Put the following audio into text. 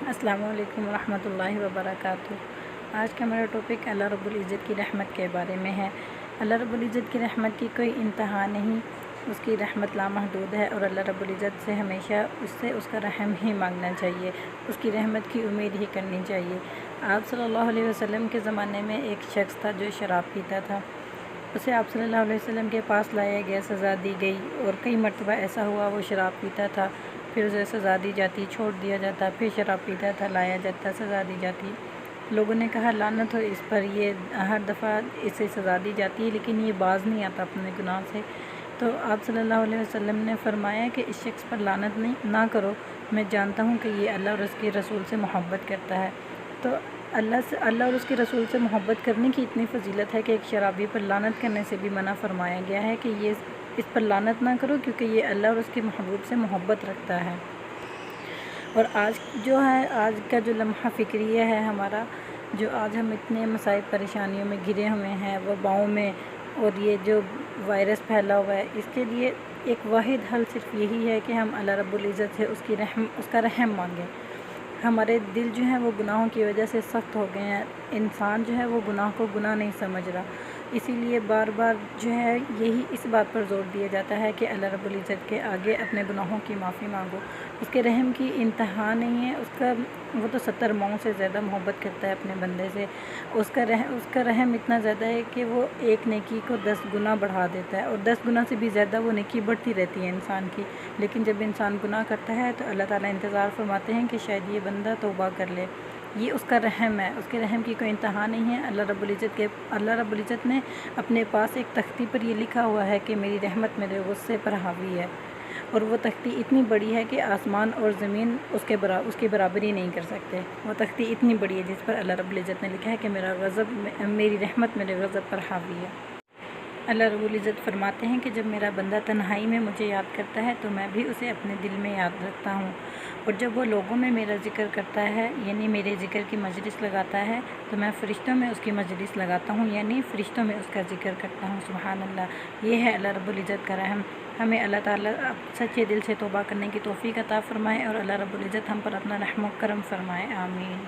السلام علیکم ورحمۃ اللہ وبرکاتہ۔ آج کا میرا ٹاپک اللہ رب العزت کی رحمت کے بارے میں ہے۔ اللہ رب العزت کی رحمت کی کوئی انتہا نہیں، اس کی رحمت لامحدود ہے، اور اللہ رب العزت سے ہمیشہ اس کا رحم ہی مانگنا چاہیے، اس کی رحمت کی امید ہی کرنی چاہیے۔ آپ صلی اللہ علیہ وسلم کے زمانے میں ایک شخص تھا جو شراب پیتا تھا۔ اسے آپ صلی اللہ علیہ وسلم کے پاس لایا گیا، سزا دی گئی، اور کئی مرتبہ ایسا ہوا وہ شراب پیتا تھا، پھر اسے سزا دی جاتی، چھوڑ دیا جاتا، پھر شراب پیتا تھا، لایا جاتا، سزا دی جاتی۔ لوگوں نے کہا لعنت ہو اس پر، یہ ہر دفعہ اسے سزا دی جاتی ہے لیکن یہ باز نہیں آتا اپنے گناہ سے۔ تو آپ صلی اللہ علیہ وسلم نے فرمایا کہ اس شخص پر لعنت نہ کرو، میں جانتا ہوں کہ یہ اللہ اور اس کے رسول سے محبت کرتا ہے۔ تو اللہ اور اس کے رسول سے محبت کرنے کی اتنی فضیلت ہے کہ ایک شرابی پر لعنت کرنے سے بھی منع فرمایا گیا ہے کہ یہ اس پر لعنت نہ کرو، کیونکہ یہ اللہ اور اس کے محبوب سے محبت رکھتا ہے۔ اور آج کا جو لمحہ فکریہ ہے ہمارا، جو آج ہم اتنے مصائب پریشانیوں میں گھرے ہوئے ہیں، وباؤں میں، اور یہ جو وائرس پھیلا ہوا ہے، اس کے لیے ایک واحد حل صرف یہی ہے کہ ہم اللہ رب العزت سے اس کا رحم مانگیں۔ ہمارے دل جو ہیں وہ گناہوں کی وجہ سے سخت ہو گئے ہیں، انسان جو ہے وہ گناہ کو گناہ نہیں سمجھ رہا، اسی لیے بار بار جو ہے یہی اس بات پر زور دیا جاتا ہے کہ اللہ رب العزت کے آگے اپنے گناہوں کی معافی مانگو۔ اس کے رحم کی انتہا نہیں ہے، وہ تو 70 ماؤں سے زیادہ محبت کرتا ہے اپنے بندے سے۔ اس کا رحم اتنا زیادہ ہے کہ وہ ایک نیکی کو 10 گنا بڑھا دیتا ہے، اور 10 گنا سے بھی زیادہ وہ نیکی بڑھتی رہتی ہے انسان کی۔ لیکن جب انسان گناہ کرتا ہے تو اللہ تعالیٰ انتظار فرماتے ہیں کہ شاید یہ بندہ توبہ کر لے۔ یہ اس کا رحم ہے، اس کے رحم کی کوئی انتہا نہیں ہے۔ اللہ رب العزت نے اپنے پاس ایک تختی پر یہ لکھا ہوا ہے کہ میری رحمت میرے غصے پر حاوی ہے، اور وہ تختی اتنی بڑی ہے کہ آسمان اور زمین اس کی برابری نہیں کر سکتے۔ وہ تختی اتنی بڑی ہے جس پر اللہ رب العزت نے لکھا ہے کہ میری رحمت میرے غضب پر حاوی ہے۔ اللہ رب العزت فرماتے ہیں کہ جب میرا بندہ تنہائی میں مجھے یاد کرتا ہے تو میں بھی اسے اپنے دل میں یاد رکھتا ہوں، اور جب وہ لوگوں میں میرا ذکر کرتا ہے، یعنی میرے ذکر کی مجلس لگاتا ہے، تو میں فرشتوں میں اس کی مجلس لگاتا ہوں، یعنی فرشتوں میں اس کا ذکر کرتا ہوں۔ سبحان اللہ، یہ ہے اللہ رب العزت کا رحم۔ ہمیں اللہ تعالیٰ سچے دل سے توبہ کرنے کی توفیق عطا فرمائے، اور اللہ رب العزت ہم پر اپنا رحم و کرم فرمائے۔ آمین۔